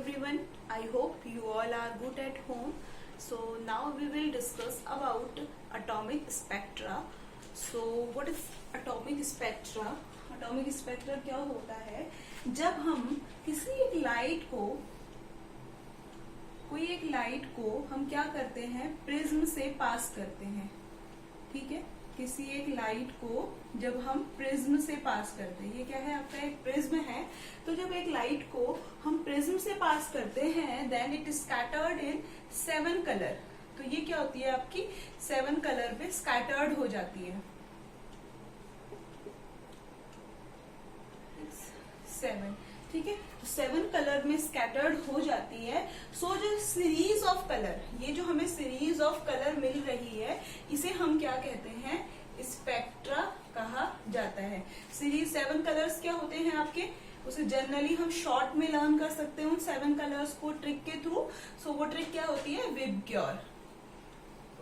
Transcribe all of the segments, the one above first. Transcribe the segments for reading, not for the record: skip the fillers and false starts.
everyone. I hope you all are good at home. So now we will discuss about atomic spectra. So what is atomic spectra? Atomic spectra क्या होता है? जब हम किसी एक light को हम क्या करते हैं, प्रिज्म से पास करते हैं. ठीक है, किसी एक लाइट को जब हम प्रिज्म से पास करते हैं, ये क्या है आपका एक प्रिज्म है. तो जब एक लाइट को हम प्रिज्म से पास करते हैं, then it is scattered in 7 colour. तो ये क्या होती है आपकी 7 कलर पे स्कैटर्ड हो जाती है. 7, ठीक है, तो 7 कलर में स्कैटर्ड हो जाती है. सो जो सीरीज ऑफ कलर, ये जो हमें सीरीज ऑफ कलर मिल रही है, इसे हम क्या कहते हैं, स्पेक्ट्रा कहा जाता है. सीरीज 7 कलर्स क्या होते हैं आपके, उसे जनरली हम शॉर्ट में लर्न कर सकते हैं उन 7 कलर्स को ट्रिक के थ्रू. सो वो ट्रिक क्या होती है, विबग्योर.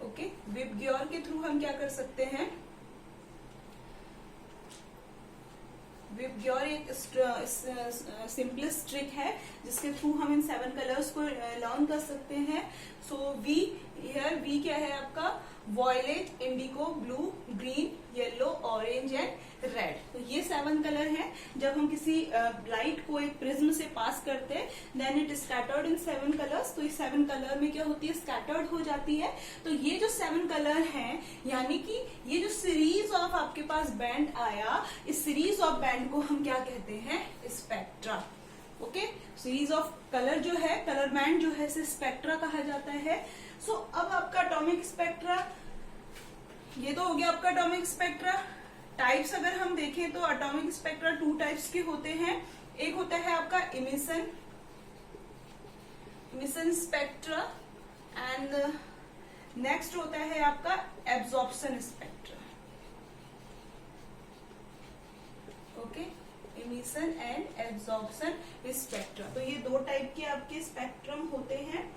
ओके, विबग्योर के थ्रू हम क्या कर सकते हैं, विबग्योर एक सिंपलेस्ट ट्रिक है जिसके थ्रू हम इन 7 कलर्स को लर्न कर सकते हैं. सो वी क्या है आपका, violet, indigo, blue, green, yellow, orange and red. तो ये 7 कलर हैं. जब हम किसी लाइट को एक प्रिज्म से पास करते हैं, then it scattered in 7 colours. तो इस 7 कलर में क्या होती है, स्कैटर्ड हो जाती है. तो ये जो 7 कलर हैं, यानी कि ये जो सीरीज ऑफ आपके पास बैंड आया, इस सीरीज ऑफ बैंड को हम क्या कहते हैं, spectra. Okay, series of colour जो है, कलर बैंड जो है, इसे स्पेक्ट्रा कहा जाता है. सो अब आपका एटॉमिक स्पेक्ट्रा, ये तो हो गया आपका एटॉमिक स्पेक्ट्रा. टाइप्स अगर हम देखें तो एटॉमिक स्पेक्ट्रा 2 टाइप्स के होते हैं. एक होता है आपका इमिशन स्पेक्ट्रा एंड नेक्स्ट होता है आपका absorption spectra. Okay, emission and absorption spectra. तो ये 2 टाइप के आपके स्पेक्ट्रम होते हैं,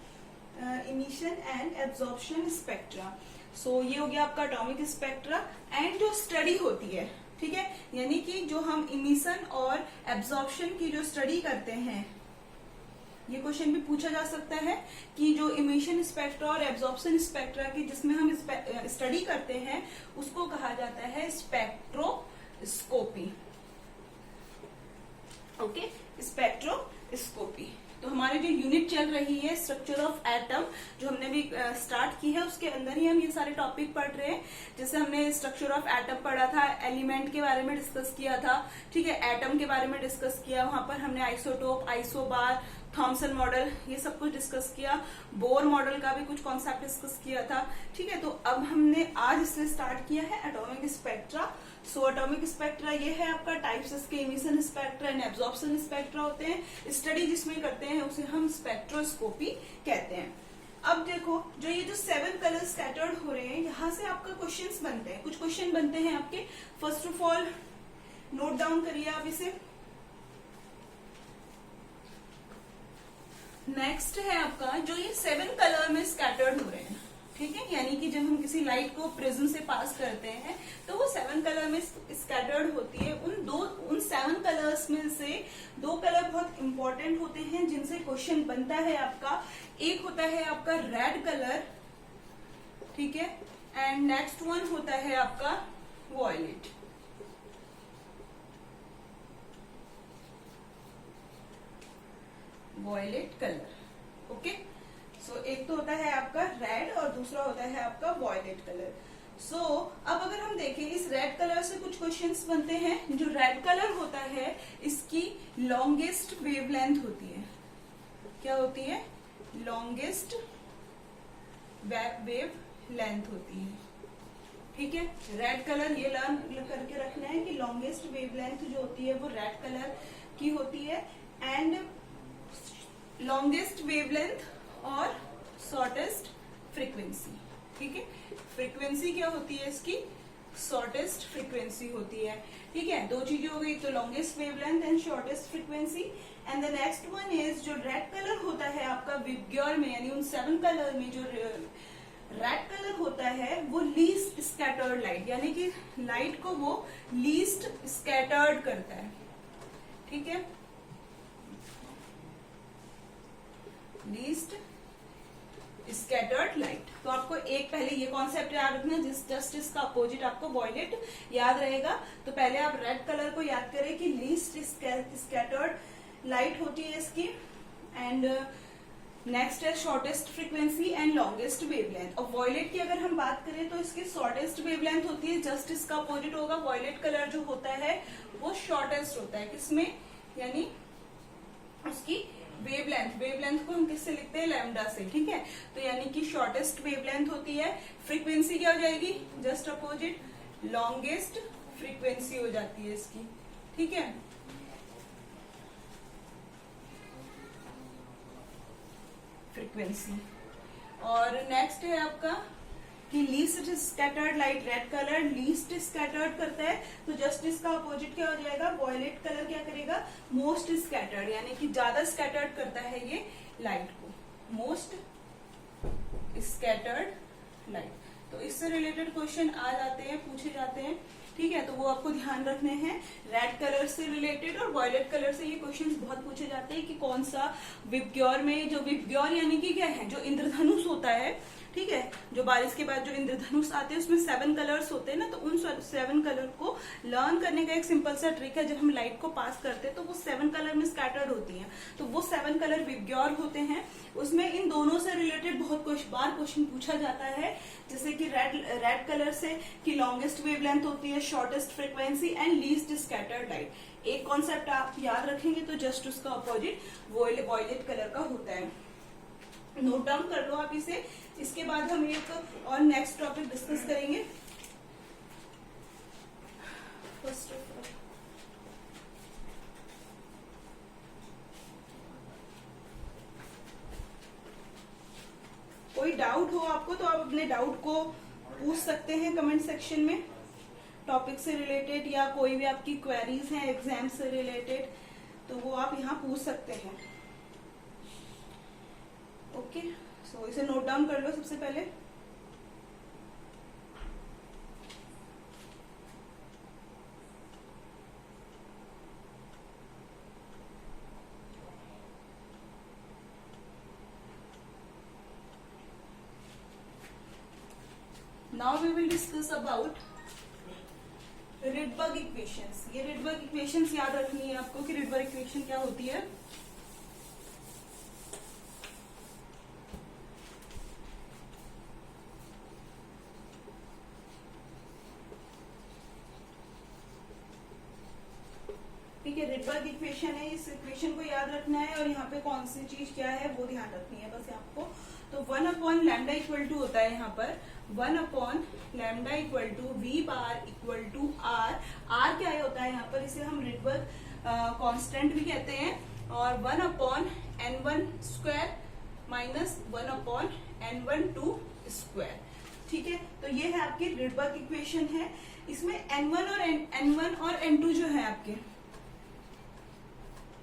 इमिशन एंड एब्जॉर्प्शन स्पेक्ट्रा. सो ये हो गया आपका एटॉमिक स्पेक्ट्रा. एंड जो स्टडी होती है, ठीक है, यानी कि जो हम इमिशन और एब्जॉर्प्शन की जो स्टडी करते हैं, ये क्वेश्चन भी पूछा जा सकता है कि जो इमिशन स्पेक्ट्रा और एब्जॉर्प्शन स्पेक्ट्रा की जिसमें हम स्टडी करते हैं, उसको कहा जाता है स्पेक्ट्रोस्कोपी. Okay, spectroscopy. तो हमारी जो यूनिट चल रही है स्ट्रक्चर ऑफ एटम, जो हमने भी स्टार्ट की है, उसके अंदर ही हम ये सारे टॉपिक पढ़ रहे हैं. जैसे हमने स्ट्रक्चर ऑफ एटम पढ़ा था, एलिमेंट के बारे में डिस्कस किया था, ठीक है, एटम के बारे में डिस्कस किया, वहां पर हमने आइसोटोप, आइसोबार, थॉमसन मॉडल, ये सब कुछ डिस्कस किया. बोर मॉडल का भी कुछ कॉन्सेप्ट डिस्कस किया था. ठीक है, तो अब हमने आज इससे स्टार्ट किया है atomic spectra. So atomic spectra ये है आपका टाइप्स, इसके emission spectra and absorption spectra होते हैं. स्टडी जिसमें करते हैं उसे हम स्पेक्ट्रोस्कोपी कहते हैं. अब देखो, जो ये जो 7 कलर स्कैटर्ड हो रहे हैं, यहाँ से आपका क्वेश्चंस बनते हैं, कुछ क्वेश्चन बनते हैं आपके. First of all note down करिए आप इसे. नेक्स्ट है आपका जो ये 7 कलर में स्कैटर्ड हो रहे हैं, ठीक है, यानी कि जब हम किसी लाइट को प्रिज्म से पास करते हैं तो वो 7 कलर में स्कैटर्ड होती है. उन 7 कलर्स में से 2 कलर बहुत इंपॉर्टेंट होते हैं जिनसे क्वेश्चन बनता है आपका. एक होता है आपका रेड कलर, ठीक है, एंड नेक्स्ट वन होता है आपका violet. Violet colour. Okay, so एक तो होता है आपका रेड और दूसरा होता है आपका वॉयलेट कलर. सो अब अगर हम देखें, इस रेड कलर से कुछ क्वेश्चंस बनते हैं. जो रेड कलर होता है, इसकी लॉन्गेस्ट वेवलेंथ होती है. क्या होती है, लॉन्गेस्ट वेवलेंथ होती है. ठीक है, रेड कलर ये लर्न करके रखना है कि लॉन्गेस्ट वेवलेंथ जो होती है वो रेड कलर की होती है. एंड लॉन्गेस्ट वेवलेंथ और शॉर्टेस्ट फ्रीक्वेंसी. ठीक है, फ्रीक्वेंसी क्या होती है इसकी, शॉर्टेस्ट फ्रीक्वेंसी होती है. ठीक है, 2 चीजें हो गई, तो longest wavelength and shortest frequency. And the next one is जो रेड कलर होता है आपका विबग्योर में, यानी उन 7 कलर में जो रेड कलर होता है वो लीस्ट स्कैटर्ड लाइट, यानी कि लाइट को वो लीस्ट स्कैटर्ड करता है. ठीक है, लीस्ट स्कैटर्ड लाइट। तो आपको एक पहले ये कॉन्सेप्ट याद रखना, जस्ट इसका अपोजिट आपको वॉयलेट याद रहेगा। तो पहले आप रेड कलर को याद करें कि लीस्ट स्कैटर्ड लाइट होती है इसकी, एंड नेक्स्ट है shortest frequency and longest wavelength. और वॉयलेट की अगर हम बात करें तो इसकी शॉर्टेस्ट वेवलेंथ होती है, जस्ट इसका अपोजिट होगा। वॉयलेट कलर जो होता है वो शॉर्टेस्ट होता है, किसमें, यानी उसकी वेवलेंथ को हम किससे लिखते हैं, लैम्डा से, ठीक है। तो यानी कि शॉर्टेस्ट वेवलेंथ होती है। फ्रीक्वेंसी क्या हो जाएगी, जस्ट अपोजिट, लॉन्गेस्ट फ्रीक्वेंसी हो जाती है इसकी, ठीक है। फ्रीक्वेंसी। और नेक्स्ट है आपका कि least scattered light, red colour least scattered करता है, तो जस्ट इसका अपोजिट क्या हो जाएगा, वॉयलेट कलर क्या करेगा, मोस्ट स्कैटर्ड, यानी कि ज्यादा स्कैटर्ड करता है ये लाइट को, मोस्ट स्कैटर्ड लाइट। तो इससे रिलेटेड क्वेश्चन आ जाते हैं, पूछे जाते हैं, ठीक है। तो वो आपको ध्यान रखने हैं। रेड कलर से रिलेटेड और वॉयलेट कलर से ये क्वेश्चंस बहुत पूछे जाते हैं कि कौन सा विबग्योर में, जो विबग्योर यानी कि क्या है, जो इंद्रधनुष होता है, ठीक है, जो बारिश के बाद जो इंद्रधनुष आते हैं उसमें 7 कलर्स होते हैं ना, तो उन 7 कलर को लर्न करने का एक सिंपल सा ट्रिक है। जब हम लाइट को पास करते हैं तो वो 7 कलर में स्कैटर्ड होती हैं, तो वो 7 कलर विबग्योर होते हैं। उसमें इन दोनों से रिलेटेड बहुत बार क्वेश्चन पूछा जाता है, जैसे कि रेड कलर से कि लॉन्गेस्ट वेवलेंथ होती है, shortest frequency and least scattered light. एक कॉन्सेप्ट आप याद रखेंगे तो जस्ट उसका अपोजिट वॉयलेट कलर का होता है। नोट डाउन कर लो आप इसे। इसके बाद हम एक और नेक्स्ट टॉपिक डिस्कस करेंगे। फर्स्ट ऑफ ऑल कोई डाउट हो आपको तो आप अपने डाउट को पूछ सकते हैं कमेंट सेक्शन में, टॉपिक से रिलेटेड या कोई भी आपकी क्वेरीज हैं एग्जाम से रिलेटेड, तो वो आप यहाँ पूछ सकते हैं। ओके, सो इसे नोट डाउन कर लो सबसे पहले। Now we will discuss about Rydberg equations. ये रिडबर्ग इक्वेशंस याद रखनी है आपको कि रिडबर्ग इक्वेशन क्या होती है। ठीक है, रिडबर्ग इक्वेशन है, इस इक्वेशन को याद रखना है और यहाँ पे कौन सी चीज क्या है वो ध्यान रखनी है बस आपको। तो 1 लैम्डा इक्वल टू होता है यहाँ पर 1 lambda equal to V bar equal to R. R क्या होता है यहाँ पर, इसे हम रिडबर्ग कांस्टेंट भी कहते हैं। और 1/n1 square minus 1/n12 square. ठीक है, तो ये है आपकी रिडबर्ग इक्वेशन है। इसमें n1 और n2 जो है आपके,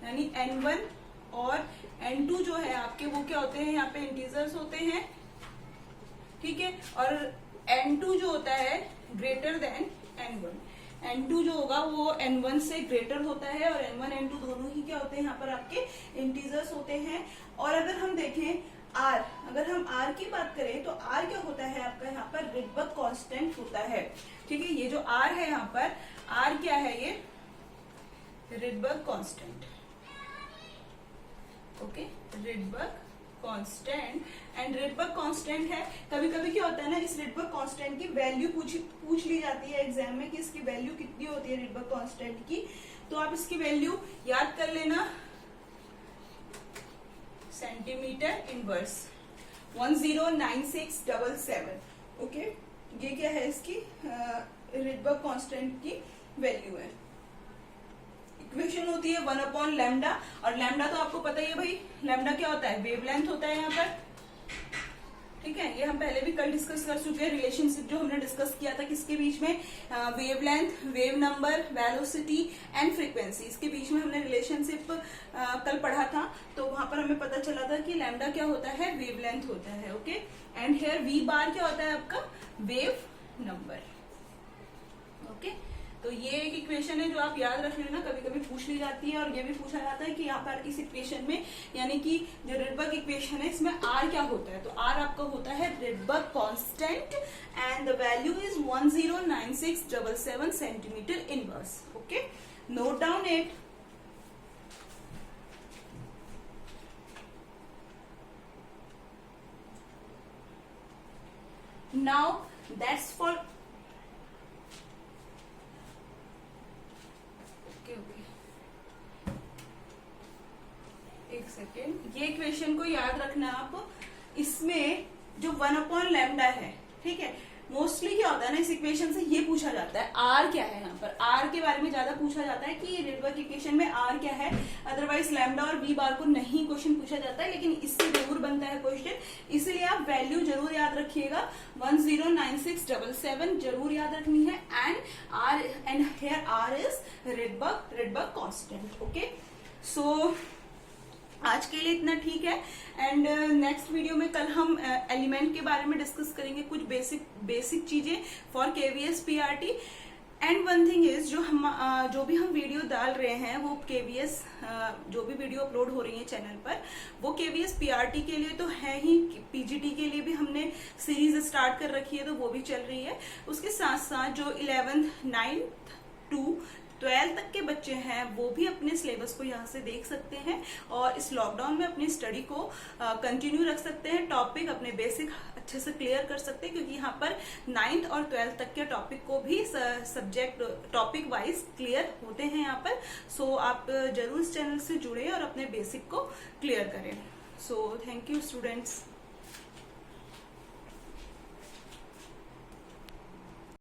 यानी n1 और n2 जो है आपके वो क्या होते हैं, यहाँ पे इंटीजर्स होते हैं। ठीक है, और n2 जो होता है ग्रेटर देन n1। n2 जो होगा वो n1 से ग्रेटर होता है और n1 n2 दोनों ही क्या होते हैं यहाँ पर आपके इंटीजर्स होते हैं। और अगर हम देखें r, अगर हम r की बात करें तो r क्या होता है आपका यहाँ पर रिडबर्ग कांस्टेंट होता है। ठीक है, ये जो r है यहाँ पर r क्या है, ये Rydberg constant. Okay, Rydberg constant. And Rydberg constant है, कभी कभी क्या होता है ना, इस रिडबर्ग कांस्टेंट की वैल्यू पूछ ली जाती है एग्जाम में कि इसकी वैल्यू कितनी होती है रिडबर्ग कांस्टेंट की। तो आप इसकी वैल्यू याद कर लेना, सेंटीमीटर इनवर्स 109677। ओके, ये क्या है इसकी रिडबर्ग कांस्टेंट की वैल्यू है। इक्वेशन होती है 1 लैम्डा, और लैम्डा तो आपको पता ही है भाई, लैम्डा क्या होता है, वेवलेंथ होता है यहाँ पर। ठीक है, ये हम पहले भी कल डिस्कस कर चुके हैं, रिलेशनशिप जो हमने डिस्कस किया था किसके बीच में, wavelength, wave number, velocity and frequency, इसके बीच में हमने रिलेशनशिप कल पढ़ा था। तो वहां पर हमें पता चला था कि लैम्डा क्या होता है, वेवलेंथ होता है। ओके, एंड हियर वी बार क्या होता है आपका, वेव नंबर। ओके, तो ये एक इक्वेशन है जो आप याद रख लेना, कभी कभी पूछ ली जाती है। और ये भी पूछा जाता है कि यहाँ पर इस इक्वेशन में, यानी कि जो रिडबर्ग इक्वेशन है इसमें आर क्या होता है, तो आर आपका होता है Rydberg constant and the value is 109677 centimetre inverse. Okay, note down it. Now that's for एक सेकेंड, ये इक्वेशन को याद रखना आप। इसमें जो 1/λ है, ठीक है, मोस्टली क्या होता है ना इस इक्वेशन से ये पूछा जाता है आर क्या है। यहाँ पर आर के बारे में ज्यादा पूछा जाता है कि रिडबर्ग इक्वेशन में आर क्या है, अदरवाइज लैम्डा और वी बार को नहीं क्वेश्चन पूछा जाता है, लेकिन इससे जरूर बनता है क्वेश्चन। इसलिए आप वैल्यू जरूर याद रखिएगा, 109677 जरूर याद रखनी है। And here R is Rydberg constant. Okay, so आज के लिए इतना ठीक है। एंड नेक्स्ट वीडियो में कल हम एलिमेंट के बारे में डिस्कस करेंगे, कुछ बेसिक चीजें for KVS PRT. And one thing is, जो भी हम वीडियो डाल रहे हैं वो केवीएस, जो भी वीडियो अपलोड हो रही है चैनल पर, वो केवीएस पीआरटी के लिए तो है ही, पीजीटी के लिए भी हमने सीरीज स्टार्ट कर रखी है, तो वो भी चल रही है। उसके साथ साथ जो 11th 9th to 12th तक के बच्चे हैं वो भी अपने सिलेबस को यहाँ से देख सकते हैं और इस लॉकडाउन में अपनी स्टडी को कंटिन्यू रख सकते हैं, टॉपिक अपने बेसिक अच्छे से क्लियर कर सकते हैं, क्योंकि यहाँ पर 9th और 12th तक के टॉपिक को भी सब्जेक्ट टॉपिक वाइज क्लियर होते हैं यहाँ पर। सो आप जरूर इस चैनल से जुड़े और अपने बेसिक को क्लियर करें। So thank you students.